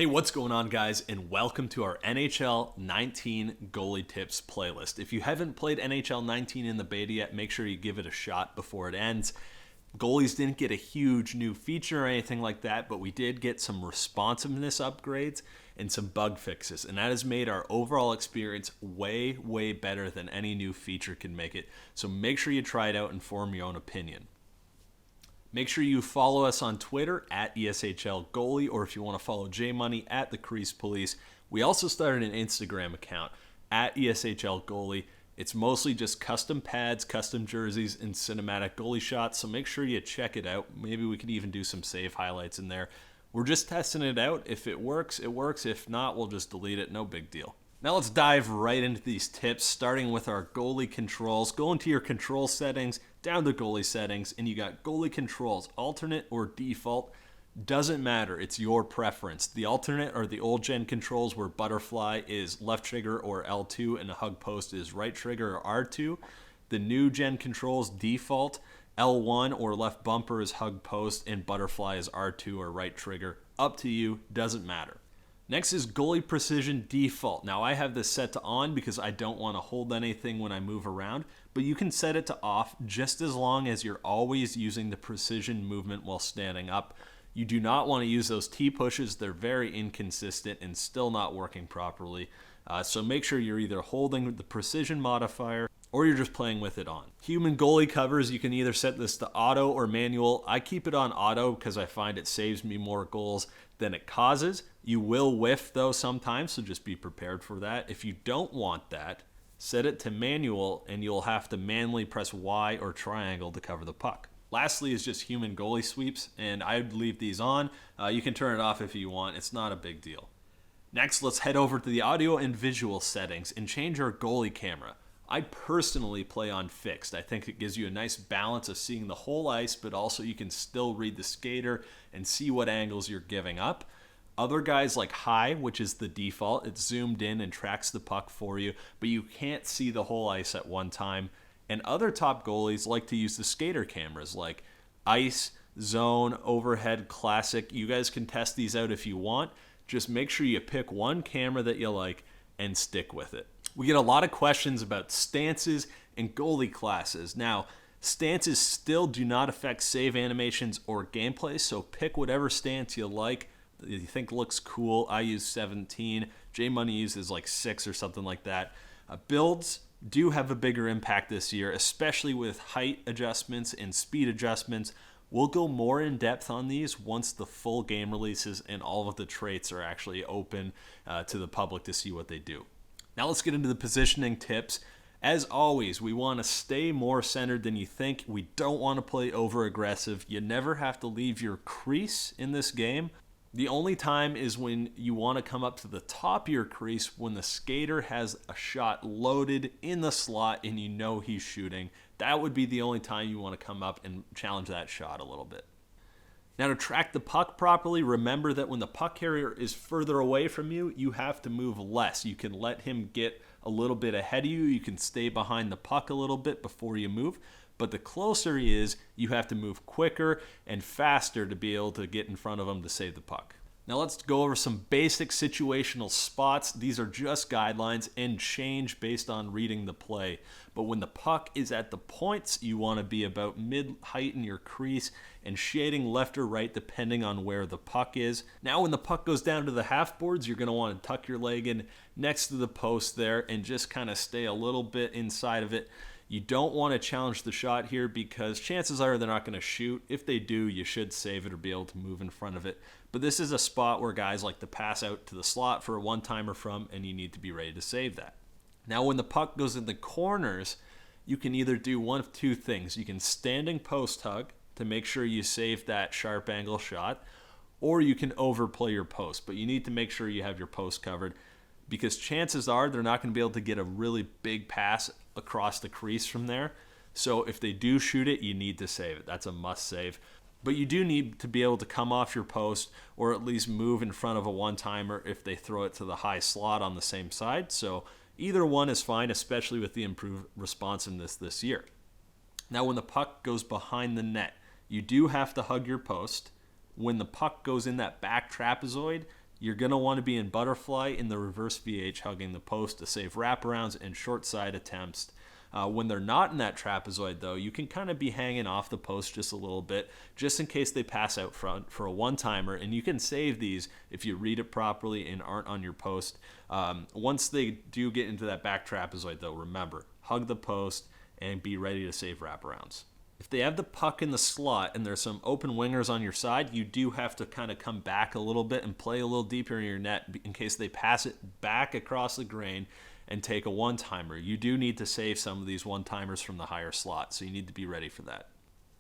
Hey, what's going on, guys, and welcome to our NHL 19 goalie tips playlist. If you haven't played NHL 19 in the beta yet, make sure you give it a shot before it ends. Goalies didn't get a huge new feature or anything like that, but we did get some responsiveness upgrades and some bug fixes, and that has made our overall experience way, way better than any new feature can make it. So make sure you try it out and form your own opinion. Make sure you follow us on Twitter at ESHL Goalie, or if you want to follow JMoney at the Crease Police. We also started an Instagram account at ESHL Goalie. It's mostly just custom pads, custom jerseys, and cinematic goalie shots, so make sure you check it out. Maybe we could even do some save highlights in there. We're just testing it out. If it works, it works. If not, we'll just delete it. No big deal. Now let's dive right into these tips, starting with our goalie controls. Go into your control settings, down to goalie settings, and you got goalie controls, alternate or default. Doesn't matter, it's your preference. The alternate are the old gen controls where butterfly is left trigger or L2 and the hug post is right trigger or R2. The new gen controls default, L1 or left bumper is hug post and butterfly is R2 or right trigger. Up to you, doesn't matter. Next is goalie precision default. Now I have this set to on because I don't want to hold anything when I move around, but you can set it to off just as long as you're always using the precision movement while standing up. You do not want to use those T-pushes. They're very inconsistent and still not working properly. So make sure you're either holding the precision modifier or you're just playing with it on. Human goalie covers, you can either set this to auto or manual. I keep it on auto because I find it saves me more goals than it causes. You will whiff though sometimes, so just be prepared for that. If you don't want that, set it to manual and you'll have to manually press Y or triangle to cover the puck. Lastly is just human goalie sweeps, and I'd leave these on. You can turn it off if you want. It's not a big deal. Next, let's head over to the audio and visual settings and change our goalie camera. I personally play on fixed. I think it gives you a nice balance of seeing the whole ice, but also you can still read the skater and see what angles you're giving up. Other guys like high, which is the default. It's zoomed in and tracks the puck for you, but you can't see the whole ice at one time. And other top goalies like to use the skater cameras like ice, zone, overhead, classic. You guys can test these out if you want. Just make sure you pick one camera that you like and stick with it. We get a lot of questions about stances and goalie classes. Now, stances still do not affect save animations or gameplay, so pick whatever stance you like that you think looks cool. I use 17. J-Money uses like 6 or something like that. Builds do have a bigger impact this year, especially with height adjustments and speed adjustments. We'll go more in depth on these once the full game releases and all of the traits are actually open to the public to see what they do. Now let's get into the positioning tips. As always, we want to stay more centered than you think. We don't want to play over aggressive. You never have to leave your crease in this game. The only time is when you want to come up to the top of your crease when the skater has a shot loaded in the slot and you know he's shooting. That would be the only time you want to come up and challenge that shot a little bit. Now to track the puck properly, remember that when the puck carrier is further away from you, you have to move less. You can let him get a little bit ahead of you. You can stay behind the puck a little bit before you move. But the closer he is, you have to move quicker and faster to be able to get in front of him to save the puck. Now let's go over some basic situational spots. These are just guidelines and change based on reading the play. But when the puck is at the points, you want to be about mid-height in your crease and shading left or right depending on where the puck is. Now when the puck goes down to the half boards, you're going to want to tuck your leg in next to the post there and just kind of stay a little bit inside of it. You don't want to challenge the shot here because chances are they're not going to shoot. If they do, you should save it or be able to move in front of it. But this is a spot where guys like to pass out to the slot for a one-timer from, and you need to be ready to save that. Now when the puck goes in the corners, you can either do one of two things. You can standing post hug to make sure you save that sharp angle shot, or you can overplay your post. But you need to make sure you have your post covered because chances are they're not going to be able to get a really big pass across the crease from there. So if they do shoot it, you need to save it. That's a must save. But you do need to be able to come off your post or at least move in front of a one-timer if they throw it to the high slot on the same side. So either one is fine, especially with the improved responsiveness this year. Now when the puck goes behind the net, you do have to hug your post. When the puck goes in that back trapezoid, You're going to want to be in butterfly in the reverse VH, hugging the post to save wraparounds and short side attempts. When they're not in that trapezoid, though, you can kind of be hanging off the post just a little bit, just in case they pass out front for a one-timer, and you can save these if you read it properly and aren't on your post. Once they do get into that back trapezoid, though, remember, hug the post and be ready to save wraparounds. If they have the puck in the slot and there's some open wingers on your side, you do have to kind of come back a little bit and play a little deeper in your net in case they pass it back across the grain and take a one-timer. You do need to save some of these one-timers from the higher slot, so you need to be ready for that.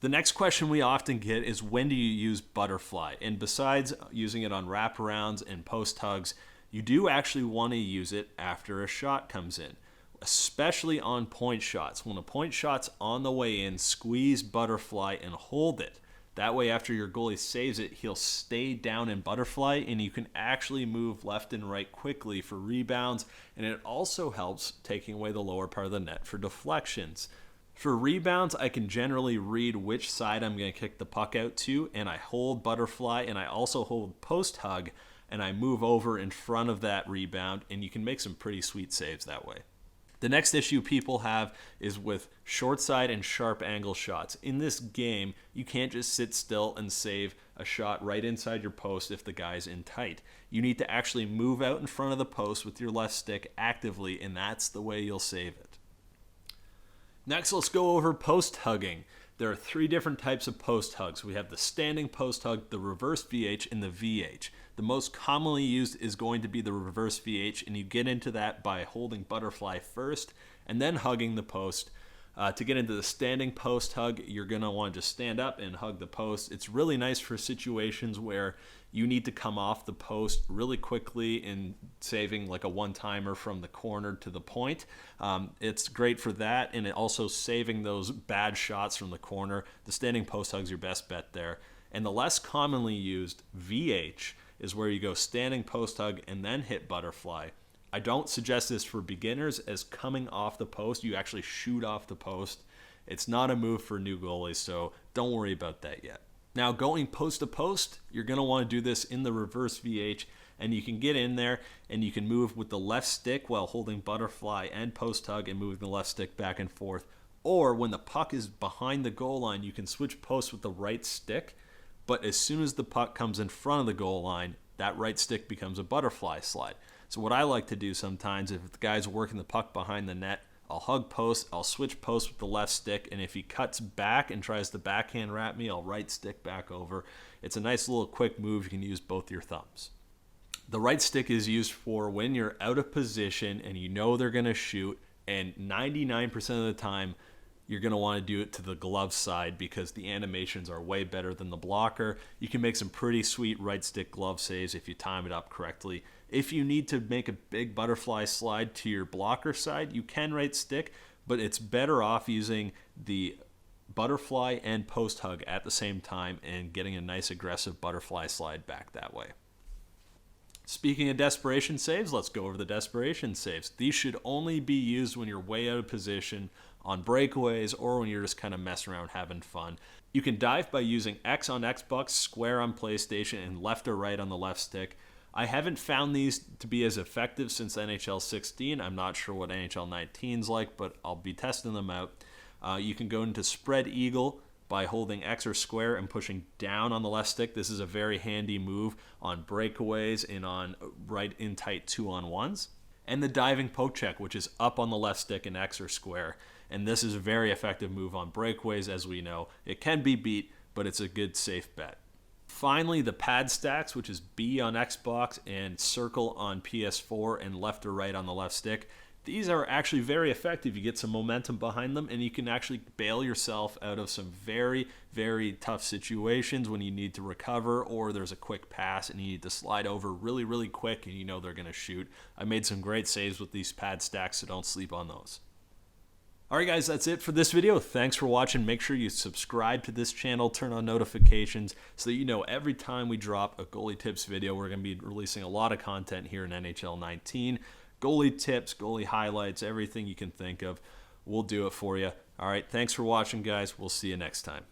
The next question we often get is, when do you use butterfly? And besides using it on wraparounds and post hugs, you do actually want to use it after a shot comes in, especially on point shots. When a point shot's on the way in, squeeze butterfly and hold it. That way, after your goalie saves it, he'll stay down in butterfly, and you can actually move left and right quickly for rebounds, and it also helps taking away the lower part of the net for deflections. For rebounds, I can generally read which side I'm going to kick the puck out to, and I hold butterfly, and I also hold post hug, and I move over in front of that rebound, and you can make some pretty sweet saves that way. The next issue people have is with short side and sharp angle shots. In this game, you can't just sit still and save a shot right inside your post if the guy's in tight. You need to actually move out in front of the post with your left stick actively, and that's the way you'll save it. Next, let's go over post hugging. There are 3 different types of post hugs. We have the standing post hug, the reverse VH, and the VH. The most commonly used is going to be the reverse VH, and you get into that by holding butterfly first and then hugging the post. To get into the standing post hug, you're going to want to just stand up and hug the post. It's really nice for situations where you need to come off the post really quickly in saving like a one-timer from the corner to the point. It's great for that, and it also saving those bad shots from the corner. The standing post hug's your best bet there. And the less commonly used VH is where you go standing post hug and then hit butterfly. I don't suggest this for beginners, as coming off the post, you actually shoot off the post. It's not a move for new goalies, so don't worry about that yet. Now, going post to post, you're going to want to do this in the reverse VH, and you can get in there and you can move with the left stick while holding butterfly and post hug and moving the left stick back and forth. Or when the puck is behind the goal line, you can switch posts with the right stick, but as soon as the puck comes in front of the goal line, that right stick becomes a butterfly slide. So what I like to do sometimes, if the guy's working the puck behind the net, I'll hug post, I'll switch post with the left stick, and if he cuts back and tries to backhand wrap me, I'll right stick back over. It's a nice little quick move. You can use both your thumbs. The right stick is used for when you're out of position and you know they're going to shoot, and 99% of the time, you're going to want to do it to the glove side because the animations are way better than the blocker. You can make some pretty sweet right stick glove saves if you time it up correctly. If you need to make a big butterfly slide to your blocker side, you can right stick, but it's better off using the butterfly and post hug at the same time and getting a nice aggressive butterfly slide back that way. Speaking of desperation saves, let's go over the desperation saves. These should only be used when you're way out of position, on breakaways, or when you're just kind of messing around having fun. You can dive by using X on Xbox, square on PlayStation, and left or right on the left stick. I haven't found these to be as effective since NHL 16. I'm not sure what NHL 19 is like, but I'll be testing them out. You can go into spread eagle by holding X or square and pushing down on the left stick. This is a very handy move on breakaways and on right in tight 2-on-1s. And the diving poke check, which is up on the left stick in X or square. And this is a very effective move on breakaways, as we know. It can be beat, but it's a good safe bet. Finally, the pad stacks, which is B on Xbox and circle on PS4 and left or right on the left stick. These are actually very effective. You get some momentum behind them, and you can actually bail yourself out of some very, very tough situations when you need to recover, or there's a quick pass and you need to slide over really, really quick and you know they're going to shoot. I made some great saves with these pad stacks, so don't sleep on those. Alright guys, that's it for this video. Thanks for watching. Make sure you subscribe to this channel, turn on notifications so that you know every time we drop a goalie tips video. We're going to be releasing a lot of content here in NHL 19. Goalie tips, goalie highlights, everything you can think of. We'll do it for you. Alright, thanks for watching guys. We'll see you next time.